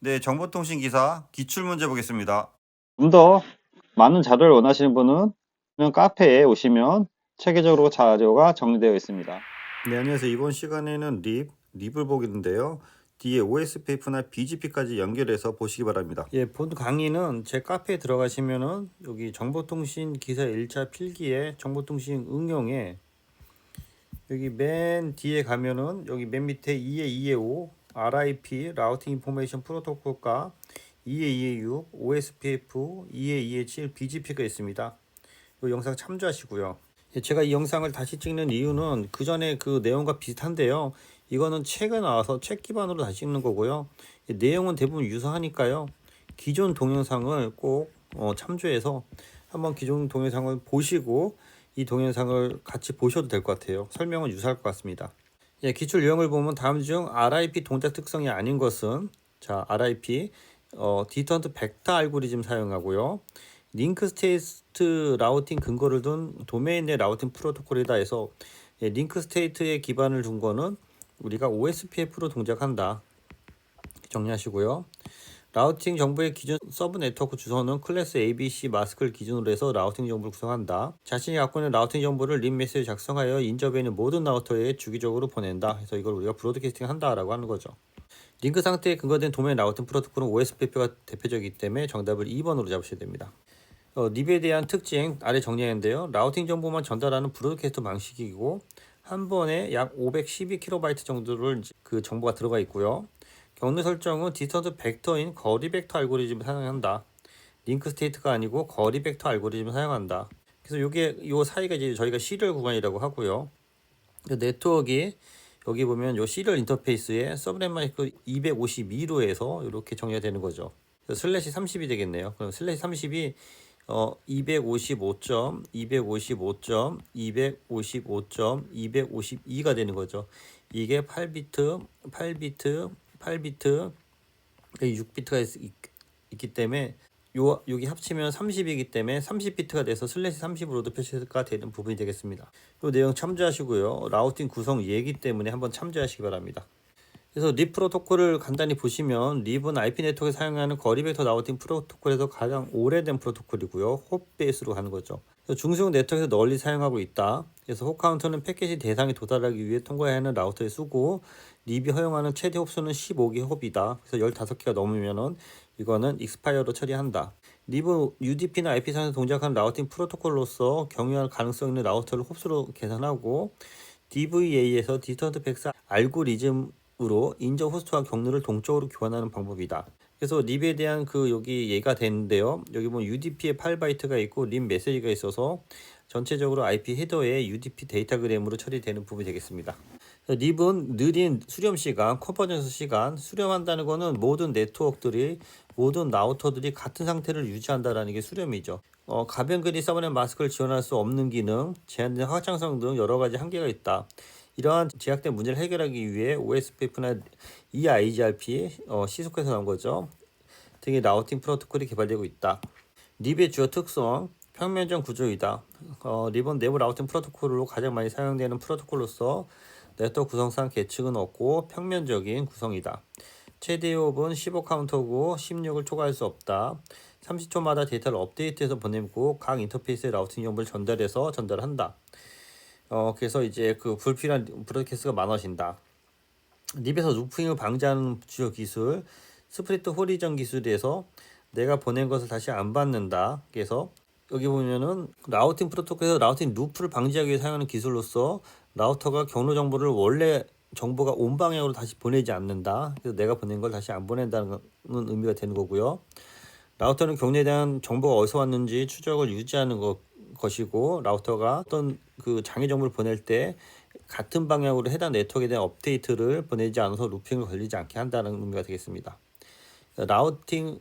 네, 정보통신 기사 기출문제 보겠습니다. 좀 더 많은 자료를 원하시는 분은 그냥 카페에 오시면 체계적으로 자료가 정리되어 있습니다. 네, 안녕하세요. 이번 시간에는 립을 보겠는데요. 뒤에 OSPF나 BGP까지 연결해서 보시기 바랍니다. 예, 본 강의는 제 카페에 들어가시면은 여기 정보통신 기사 1차 필기에 정보통신 응용에 여기 맨 뒤에 가면은 여기 맨 밑에 2에 2에 5 RIP 라우팅 인포메이션 프로토콜과 2에 2에 6 OSPF 2에 2에 7 BGP가 있습니다. 이 영상 참조하시고요. 예, 제가 이 영상을 다시 찍는 이유는 그 전에 그 내용과 비슷한데요. 이거는 책에 나와서 책 기반으로 다시 찍는 거고요. 내용은 대부분 유사하니까요. 기존 동영상을 꼭 참조해서 한번 기존 동영상을 보시고 이 동영상을 같이 보셔도 될 것 같아요. 설명은 유사할 것 같습니다. 예, 기출 유형을 보면 다음 중 RIP 동작 특성이 아닌 것은 자 RIP 디턴트 벡터 알고리즘 사용하고요. 링크 스테이트 라우팅 근거를 둔 도메인 내 라우팅 프로토콜이다 해서 예, 링크 스테이트에 기반을 둔 거는 우리가 OSPF로 동작한다. 정리하시고요. 라우팅 정보의 기준 서브 네트워크 주소는 클래스 ABC 마스크를 기준으로 해서 라우팅 정보를 구성한다. 자신이 갖고 있는 라우팅 정보를 립 메시지 작성하여 인접해 있는 모든 라우터에 주기적으로 보낸다. 그래서 이걸 우리가 브로드캐스팅 한다라고 하는 거죠. 링크 상태에 근거된 도메인 라우팅 프로토콜은 OSPF가 대표적이기 때문에 정답을 2번으로 잡으셔야 됩니다. 립에 대한 특징 아래 정리했는데요. 라우팅 정보만 전달하는 브로드캐스트 방식이고 한 번에 약 512KB 정도를 그 정보가 들어가 있고요. 경로 설정은 디스턴트 벡터인 거리 벡터 알고리즘을 사용한다. 링크 스테이트가 아니고 거리 벡터 알고리즘을 사용한다. 그래서 이게 요 사이가 이제 저희가 시리얼 구간이라고 하고요. 네트워크이 여기 보면 요 시리얼 인터페이스에 서브넷 마이크 252로 해서 이렇게 정리가 되는 거죠. 슬래시 30이 되겠네요. 그럼 슬래시 30이 255점, 255점, 255점, 252가 되는 거죠. 이게 8비트, 8비트, 8비트, 6비트가 있기 때문에 여기 합치면 30이기 때문에 30비트가 돼서 슬래시 30으로도 표시가 되는 부분이 되겠습니다. 이 내용 참조하시고요. 라우팅 구성 예기 때문에 한번 참조하시기 바랍니다. 그래서 립 프로토콜을 간단히 보시면 립은 IP 네트워크에 사용하는 거리 벡터 라우팅 프로토콜에서 가장 오래된 프로토콜이고요. 홉 베이스로 가는 거죠. 중소형 네트워크에서 널리 사용하고 있다. 그래서 홉 카운터는 패키지 대상에 도달하기 위해 통과해야 하는 라우터에 쓰고 립이 허용하는 최대 홉수는 15개 홉이다. 그래서 15개가 넘으면은 이거는 익스파이어로 처리한다. 립은 UDP나 IP선에서 동작하는 라우팅 프로토콜로서 경유할 가능성 있는 라우터를 홉수로 계산하고 DVA에서 디스턴트 벡터 알고리즘으로 인접 호스트와 경로를 동적으로 교환하는 방법이다. 그래서 립에 대한 그 여기 예가 되는데요. 여기 보면 UDP에 8바이트가 있고 립 메시지가 있어서 전체적으로 IP 헤더에 UDP 데이터그램으로 처리되는 부분이 되겠습니다. 립은 느린 수렴 시간, 컨버전스 시간, 수렴한다는 것은 모든 네트워크들이 모든 라우터들이 같은 상태를 유지한다는 게 수렴이죠. 가변근이 서브넷 마스크를 지원할 수 없는 기능, 제한된 확장성 등 여러 가지 한계가 있다. 이러한 제약된 문제를 해결하기 위해 OSPF나 EIGRP, 시스코에서 나온 거죠. 등의 라우팅 프로토콜이 개발되고 있다. 립의 주요 특성, 평면적 구조이다. 립은 내부 라우팅 프로토콜로 가장 많이 사용되는 프로토콜로서 네트워크 구성상 계층은 없고 평면적인 구성이다. 최대 호흡은 15카운터고 16을 초과할 수 없다. 30초마다 데이터를 업데이트해서 보내고 각 인터페이스에 라우팅 정보를 전달한다. 그래서 이제 그 불필요한 브로드캐스트가 많아진다. 립에서 루핑을 방지하는 주요 기술, 스프리트 호리전 기술에서 내가 보낸 것을 다시 안 받는다. 그래서 여기 보면은 라우팅 프로토콜에서 라우팅 루프를 방지하기 위해 사용하는 기술로서 라우터가 경로 정보를 원래 정보가 온 방향으로 다시 보내지 않는다. 그래서 내가 보낸 걸 다시 안 보낸다는 의미가 되는 거고요. 라우터는 경로에 대한 정보가 어디서 왔는지 추적을 유지하는 것이고 라우터가 어떤 그 장애 정보를 보낼 때 같은 방향으로 해당 네트워크에 대한 업데이트를 보내지 않아서 루핑을 걸리지 않게 한다는 의미가 되겠습니다. 라우팅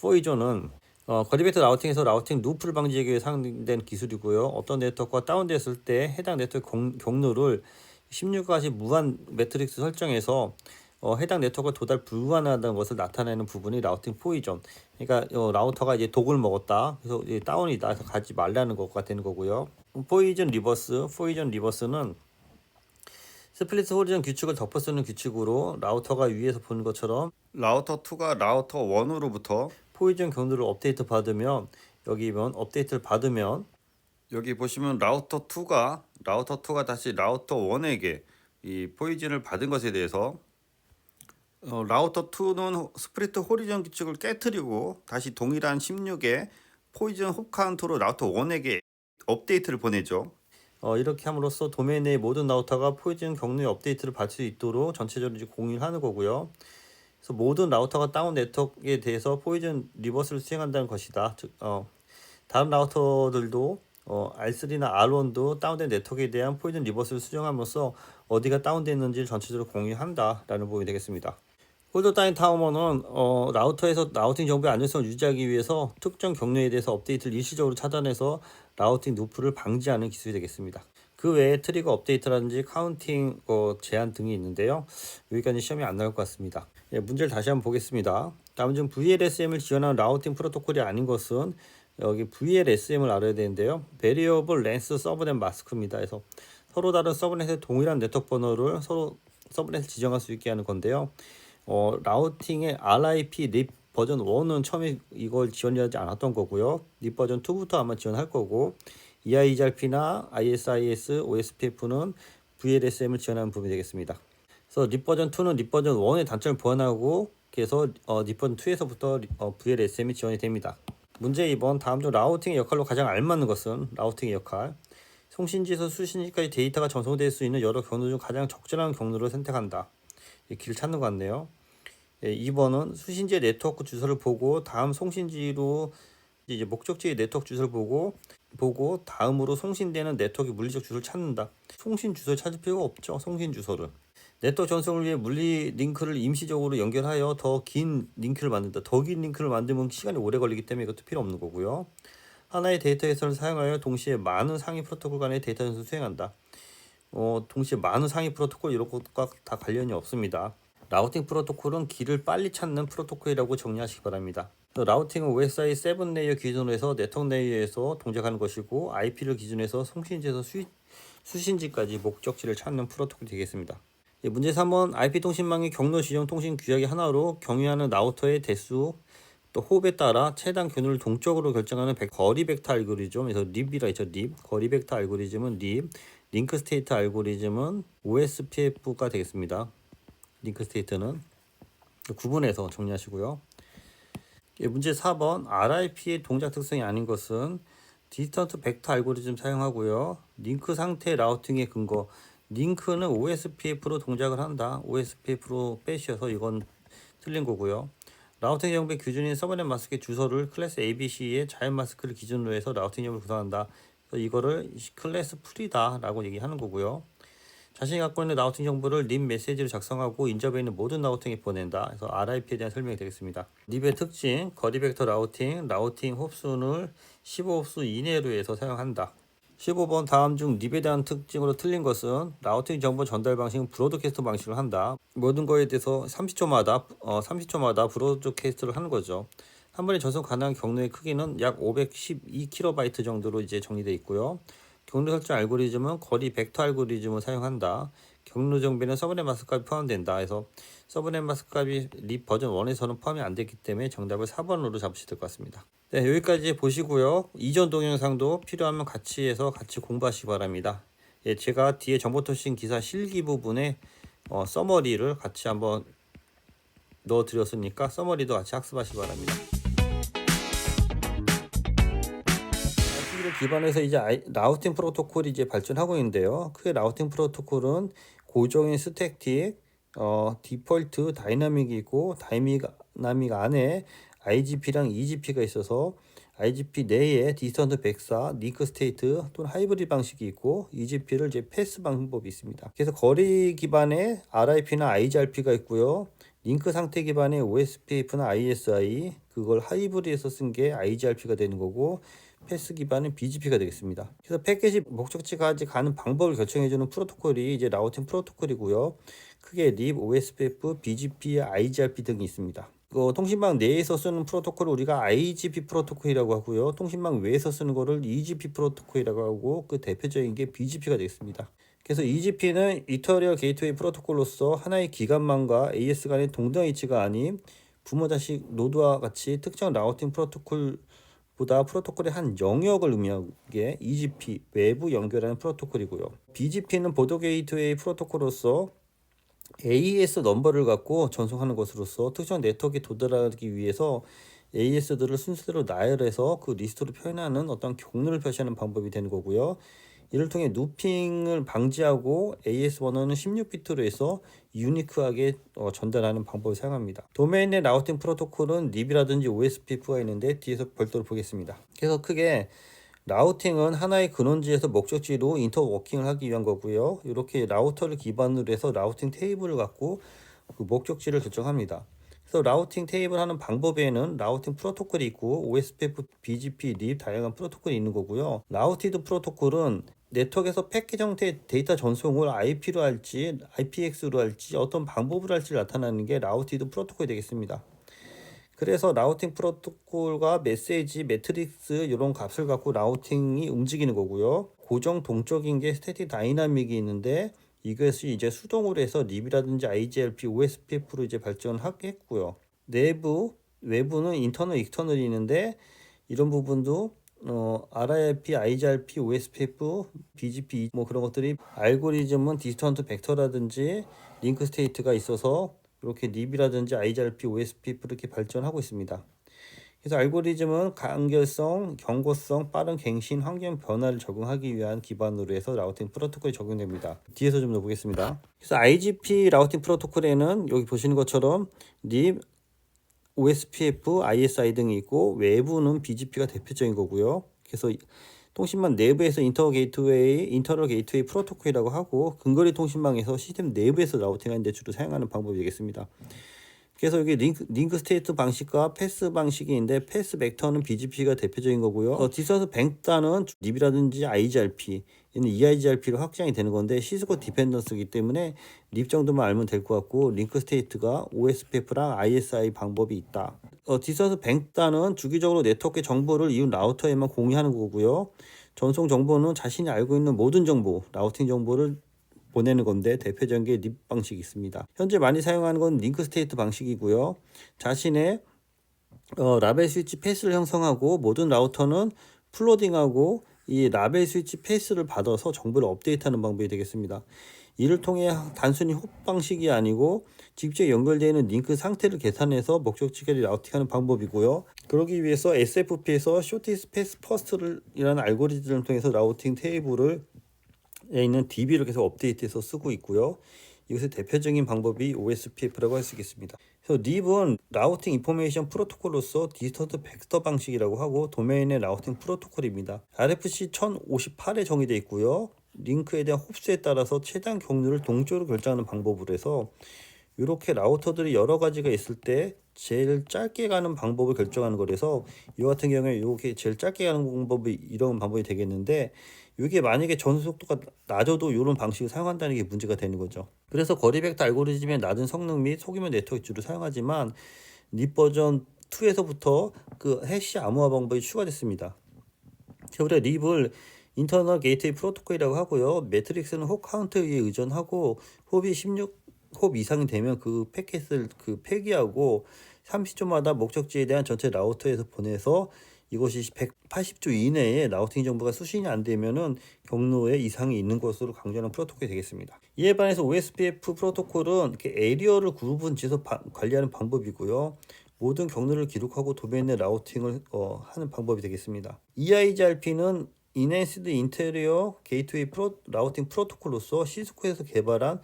포이존은 거리 벡터 라우팅에서 라우팅 루프를 방지하기 위해 사용된 기술이고요. 어떤 네트워크가 다운됐을 때 해당 네트워크 경로를 16가지 무한 매트릭스 설정해서 해당 네트워크가 도달 불가능하다는 것을 나타내는 부분이 라우팅 포이존. 그러니까 라우터가 이제 독을 먹었다. 그래서 이제 다운이다. 그래서 가지 말라는 것가 되는 거고요. 포이존 리버스는 스플릿 호리전 규칙을 덮어 쓰는 규칙으로 라우터가 위에서 보는 것처럼 라우터 2가 라우터 1으로부터 포지션 경로를 업데이트 받으면 여기 보면 업데이트를 받으면 여기 보시면 라우터 2가 다시 라우터 1에게 이 포지션을 받은 것에 대해서 라우터 2는 스프리트 호리전 규칙을 깨트리고 다시 동일한 16의 포지션 홉 카운트로 라우터 1에게 업데이트를 보내죠. 이렇게 함으로써 도메인 내의 모든 라우터가 포지션 경로의 업데이트를 받을 수 있도록 전체적으로 이제 공유를 하는 거고요. 그래서 모든 라우터가 다운 네트워크에 대해서 포지션 리버스를 수행한다는 것이다. 즉, 다른 라우터들도 R3나 R1도 다운된 네트워크에 대한 포지션 리버스를 수정함으로써 어디가 다운됐는지를 전체적으로 공유한다라는 부분이 되겠습니다. 홀더 타임 타이머는 라우터에서 라우팅 정보의 안전성을 유지하기 위해서 특정 경로에 대해서 업데이트를 일시적으로 차단해서 라우팅 누프를 방지하는 기술이 되겠습니다. 그 외에 트리거 업데이트라든지 카운팅 제한 등이 있는데요. 여기까지 시험이 안 나올 것 같습니다. 예, 문제를 다시 한번 보겠습니다. 다음 중 VLSM을 지원하는 라우팅 프로토콜이 아닌 것은 여기 VLSM을 알아야 되는데요. Variable Length Subnet Mask입니다. 그래서 서로 다른 서브넷의 동일한 네트워크 번호를 서로 서브넷을 지정할 수 있게 하는 건데요. 라우팅의 RIP 립 버전 1은 처음에 이걸 지원하지 않았던 거고요. 립 버전 2부터 아마 지원할 거고 EIGRP나 ISIS, OSPF는 VLSM을 지원하는 부분이 되겠습니다. 그래서 립 버전 2는 립 버전 1의 단점을 보완하고 그래서 립 버전 2에서부터 VLSM이 지원이 됩니다. 문제 2번 다음 중 라우팅의 역할로 가장 알맞는 것은 라우팅의 역할 송신지에서 수신지까지 데이터가 전송될 수 있는 여러 경로 중 가장 적절한 경로를 선택한다. 길을 찾는 것 같네요. 2번은 수신지의 네트워크 주소를 보고 다음 송신지로 이제 목적지의 네트워크 주소를 보고 다음으로 송신되는 네트워크 물리적 주소를 찾는다. 송신 주소를 찾을 필요가 없죠. 송신 주소를. 네트워크 전송을 위해 물리 링크를 임시적으로 연결하여 더 긴 링크를 만든다. 더 긴 링크를 만들면 시간이 오래 걸리기 때문에 이것도 필요 없는 거고요. 하나의 데이터 해설을 사용하여 동시에 많은 상위 프로토콜 간의 데이터 전송을 수행한다. 동시에 많은 상위 프로토콜 이런 것과 다 관련이 없습니다. 라우팅 프로토콜은 길을 빨리 찾는 프로토콜이라고 정리하시기 바랍니다. 라우팅은 OSI 7 레이어 기준으로 해서 네트워크 레이어에서 동작하는 것이고 IP를 기준으로 해서 송신지에서 수신지까지 목적지를 찾는 프로토콜이 되겠습니다. 문제 3번 IP 통신망의 경로 지정 통신 규약의 하나로 경유하는 라우터의 대수 또 호흡에 따라 최단 경로를 동적으로 결정하는 거리 벡터 알고리즘, 그래서 립이라 있죠. 립. 거리 벡터 알고리즘은 립. 링크 스테이트 알고리즘은 OSPF가 되겠습니다. 링크 스테이트는 구분해서 정리하시고요. 문제 4번 RIP의 동작 특성이 아닌 것은 디스턴트 벡터 알고리즘 사용하고요. 링크 상태 라우팅의 근거 링크는 OSPF로 동작을 한다. OSPF로 빼셔서 이건 틀린 거고요. 라우팅 정보의 기준인 서버넷 마스크의 주소를 클래스 ABC의 자연 마스크를 기준으로 해서 라우팅 정보를 구성한다. 그래서 이거를 클래스 풀이다 라고 얘기하는 거고요. 자신이 갖고 있는 라우팅 정보를 립 메시지를 작성하고 인접해 있는 모든 라우팅에 보낸다. 그래서 RIP에 대한 설명이 되겠습니다. 립의 특징, 거리 벡터 라우팅 홉수를 15홉수 이내로 해서 사용한다. 15번 다음 중 립에 대한 특징으로 틀린 것은 라우팅 정보 전달 방식은 브로드캐스트 방식을 한다. 모든 거에 대해서 30초마다 브로드캐스트를 하는 거죠. 한 번에 전송 가능한 경로의 크기는 약 512KB 정도로 이제 정리되어 있고요. 경로 설정 알고리즘은 거리 벡터 알고리즘을 사용한다. 경로 정비는 서브넷 마스크 값이 포함된다. 해서 서브넷 마스크 값이 립 버전 1에서는 포함이 안 됐기 때문에 정답을 4번으로 잡으셔야 될 것 같습니다. 네, 여기까지 보시고요. 이전 동영상도 필요하면 같이 해서 같이 공부하시기 바랍니다. 예, 제가 뒤에 정보통신 기사 실기 부분에 서머리를 같이 한번 넣어드렸으니까 서머리도 같이 학습하시기 바랍니다. RT를 기반해서 이제 라우팅 프로토콜이 이제 발전하고 있는데요. 그 라우팅 프로토콜은 고정인 스택틱, 디폴트 다이나믹이 있고 다이나믹 안에 IGP랑 EGP가 있어서 IGP 내에 디스턴트 백사, 링크 스테이트 또는 하이브리드 방식이 있고 EGP를 이제 패스 방법이 있습니다. 그래서 거리 기반의 RIP나 IGRP가 있고요. 링크 상태 기반의 OSPF나 ISI 그걸 하이브리드에서 쓴 게 IGRP가 되는 거고 패스 기반은 BGP가 되겠습니다. 그래서 패키지 목적지까지 가는 방법을 결정해주는 프로토콜이 이제 라우팅 프로토콜이고요. 크게 립, OSPF, BGP, IGRP 등이 있습니다. 통신망 내에서 쓰는 프로토콜을 우리가 IGP 프로토콜이라고 하고요. 통신망 외에서 쓰는 거를 EGP 프로토콜이라고 하고 그 대표적인 게 BGP가 되겠습니다. 그래서 EGP는 이터리얼 게이트웨이 프로토콜로서 하나의 기간만과 AS 간의 동등 위치가 아닌 부모 자식 노드와 같이 특정 라우팅 프로토콜보다 프로토콜의 한 영역을 의미하게 EGP 외부 연결하는 프로토콜이고요. BGP는 보드 게이트웨이 프로토콜로서 AES 넘버를 갖고 전송하는 것으로서 특정 네트워크에 도달하기 위해서 AES들을 순서대로 나열해서 그 리스트로 표현하는 어떤 경로를 표시하는 방법이 되는 거고요. 이를 통해 누핑을 방지하고 AES 번호는 16비트로 해서 유니크하게 전달하는 방법을 사용합니다. 도메인 내 라우팅 프로토콜은 립이라든지 OSPF가 있는데 뒤에서 별도로 보겠습니다. 그래서 크게 라우팅은 하나의 근원지에서 목적지로 인터워킹을 하기 위한 거고요. 이렇게 라우터를 기반으로 해서 라우팅 테이블을 갖고 그 목적지를 결정합니다. 그래서 라우팅 테이블 하는 방법에는 라우팅 프로토콜이 있고 OSPF, BGP, 립 다양한 프로토콜이 있는 거고요. 라우티드 프로토콜은 네트워크에서 패킷 형태의 데이터 전송을 IP로 할지 IPX로 할지 어떤 방법으로 할지 나타나는 게 라우티드 프로토콜이 되겠습니다. 그래서 라우팅 프로토콜과 메시지, 매트릭스 이런 값을 갖고 라우팅이 움직이는 거고요. 고정 동적인 게 스태틱 다이나믹이 있는데 이것이 이제 수동으로 해서 립이라든지 IGRP, OSPF로 이제 발전했고요. 외부는 인터널, 익스터널이 있는데 이런 부분도 RIP, IGRP, OSPF, BGP 뭐 그런 것들이 알고리즘은 디스턴트 벡터라든지 링크 스테이트가 있어서 이렇게 립이라든지 IGRP, OSPF 이렇게 발전하고 있습니다. 그래서 알고리즘은 간결성, 경고성, 빠른 갱신, 환경 변화를 적응하기 위한 기반으로 해서 라우팅 프로토콜이 적용됩니다. 뒤에서 좀 더 보겠습니다. 그래서 IGP 라우팅 프로토콜에는 여기 보시는 것처럼 립, OSPF, ISI 등이 있고 외부는 BGP가 대표적인 거고요. 그래서 통신망 내부에서 인터널 게이트웨이 프로토콜이라고 하고 근거리 통신망에서 시스템 내부에서 라우팅하는 데 주로 사용하는 방법이 되겠습니다. 그래서 여기 링크 스테이트 방식과 패스 방식이 있는데 패스 벡터는 BGP가 대표적인 거고요. 디스턴스 벡터는 립이라든지 IGRP, 얘는 EIGRP로 확장이 되는 건데 시스코 디펜던스이기 때문에 립 정도만 알면 될 것 같고 링크 스테이트가 OSPF랑 ISI 방법이 있다. 디스턴스 벡터는 주기적으로 네트워크 정보를 이웃 라우터에만 공유하는 거고요. 전송 정보는 자신이 알고 있는 모든 정보, 라우팅 정보를 보내는 건데 대표적인 게 립 방식이 있습니다. 현재 많이 사용하는 건 링크 스테이트 방식이고요. 자신의 라벨 스위치 패스를 형성하고 모든 라우터는 플로딩하고 이 라벨 스위치 패스를 받아서 정보를 업데이트하는 방법이 되겠습니다. 이를 통해 단순히 홉 방식이 아니고 직접 연결되어 있는 링크 상태를 계산해서 목적지까지 라우팅하는 방법이고요. 그러기 위해서 SFP에서 쇼티스 패스 퍼스트라는 알고리즘을 통해서 라우팅 테이블을 있는 DB를 계속 업데이트해서 쓰고 있고요. 이것의 대표적인 방법이 OSPF라고 할 수 있겠습니다. 그래서 립은 라우팅 인포메이션 프로토콜로서 디스턴트 벡터 방식이라고 하고 도메인의 라우팅 프로토콜입니다. RFC 1058에 정의되어 있고요. 링크에 대한 홉수에 따라서 최단 경로를 동적으로 결정하는 방법으로 해서 이렇게 라우터들이 여러 가지가 있을 때 제일 짧게 가는 방법을 결정하는 거라서 이 같은 경우에 이렇게 제일 짧게 가는 방법이 이런 방법이 되겠는데 이게 만약에 전송 속도가 낮아도 이런 방식을 사용한다는 게 문제가 되는 거죠. 그래서 거리 벡터 알고리즘의 낮은 성능 및 소규모 네트워크 주로 사용하지만 립 버전 2에서부터 그 해시 암호화 방법이 추가됐습니다. 우리가 립을 인터널 게이트웨이 프로토콜이라고 하고요. 매트릭스는 홉 카운트에 의존하고 홉이 16홉 이상이 되면 그 패킷을 폐기하고 30초마다 목적지에 대한 전체 라우터에서 보내서 이것이 180초 이내에 라우팅 정보가 수신이 안 되면은 경로에 이상이 있는 것으로 강조하는 프로토콜이 되겠습니다. 이에 반해서 OSPF 프로토콜은 이렇게 에리어를 구분지어서 관리하는 방법이고요. 모든 경로를 기록하고 도메인 내 라우팅을 하는 방법이 되겠습니다. EIGRP는 Enhanced Interior Gateway 라우팅 프로토콜로서 시스코에서 개발한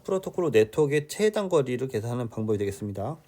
프로토콜로 네트워크의 최단 거리를 계산하는 방법이 되겠습니다.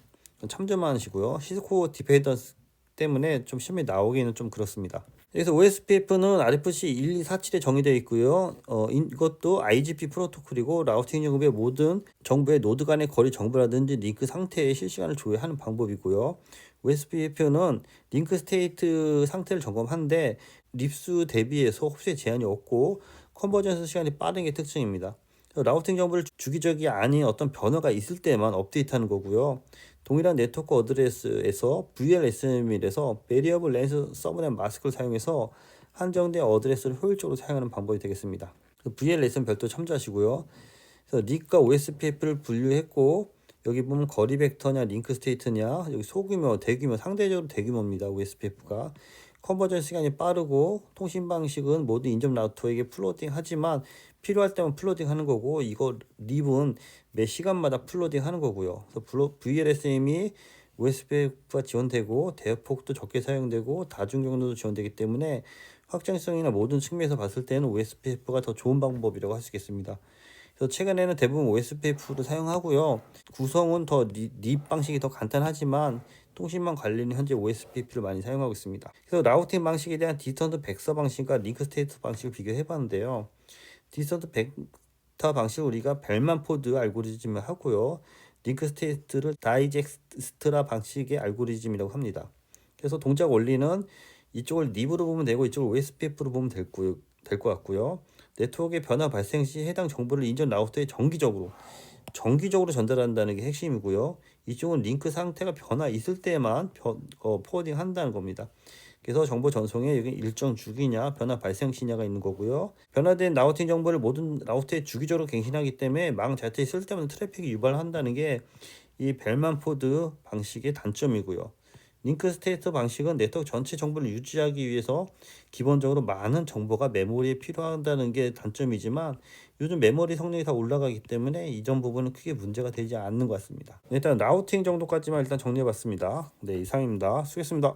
참조만 하시고요. 시스코 디펜던스 때문에 좀 시험에 나오기는 좀 그렇습니다. 그래서 OSPF는 RFC 1247에 정의되어 있고요. 이것도 IGP 프로토콜이고 라우팅 정보의 모든 정보의 노드 간의 거리 정보라든지 링크 상태의 실시간을 조회하는 방법이고요. OSPF는 링크 스테이트 상태를 점검하는데 립수 대비해서 홉수에 제한이 없고 컨버전스 시간이 빠른 게 특징입니다. 라우팅 정보를 주기적이 아닌 어떤 변화가 있을 때만 업데이트하는 거고요. 동일한 네트워크 어드레스에서 VLSM이라서 베리어블 렌스 서브넷 마스크를 사용해서 한정된 어드레스를 효율적으로 사용하는 방법이 되겠습니다. VLS는 별도 참조하시고요. 그래서 닉과 OSPF를 분류했고 여기 보면 거리 벡터냐 링크 스테이트냐 여기 소규모 대규모 상대적으로 대규모입니다. OSPF가 컨버전 시간이 빠르고 통신 방식은 모두 인접 라우터에게 플로딩 하지만 필요할 때만 플로딩 하는 거고 이거 립은 매 시간마다 플로딩 하는 거고요. 그래서 VLSM이 OSPF가 지원되고 대역폭도 적게 사용되고 다중 경로도 지원되기 때문에 확장성이나 모든 측면에서 봤을 때는 OSPF가 더 좋은 방법이라고 할 수 있겠습니다. 그래서 최근에는 대부분 OSPF를 사용하고요. 구성은 더 립 방식이 더 간단하지만 통신망 관리는 현재 OSPF를 많이 사용하고 있습니다. 그래서 라우팅 방식에 대한 디스턴트 벡터 방식과 링크 스테이트 방식을 비교해 봤는데요. 디스턴트 벡터 방식을 우리가 벨만 포드 알고리즘을 하고요. 링크 스테이트를 다이젝스트라 방식의 알고리즘이라고 합니다. 그래서 동작 원리는 이쪽을 립으로 보면 되고 이쪽을 OSPF로 보면 될 것 같고요. 네트워크의 변화 발생 시 해당 정보를 인전 라우터에 정기적으로 전달한다는 게 핵심이고요. 이쪽은 링크 상태가 변화 있을 때만 포워딩 한다는 겁니다. 그래서 정보 전송에 여기 일정 주기냐 변화 발생 시냐가 있는 거고요. 변화된 라우팅 정보를 모든 라우터에 주기적으로 갱신하기 때문에 망 자체에 쓸 때마다 트래픽이 유발한다는 게 이 벨만 포드 방식의 단점이고요. 링크 스테이트 방식은 네트워크 전체 정보를 유지하기 위해서 기본적으로 많은 정보가 메모리에 필요하다는 게 단점이지만 요즘 메모리 성능이 다 올라가기 때문에 이전 부분은 크게 문제가 되지 않는 것 같습니다. 일단 라우팅 정도까지만 일단 정리해 봤습니다. 네, 이상입니다. 수고했습니다.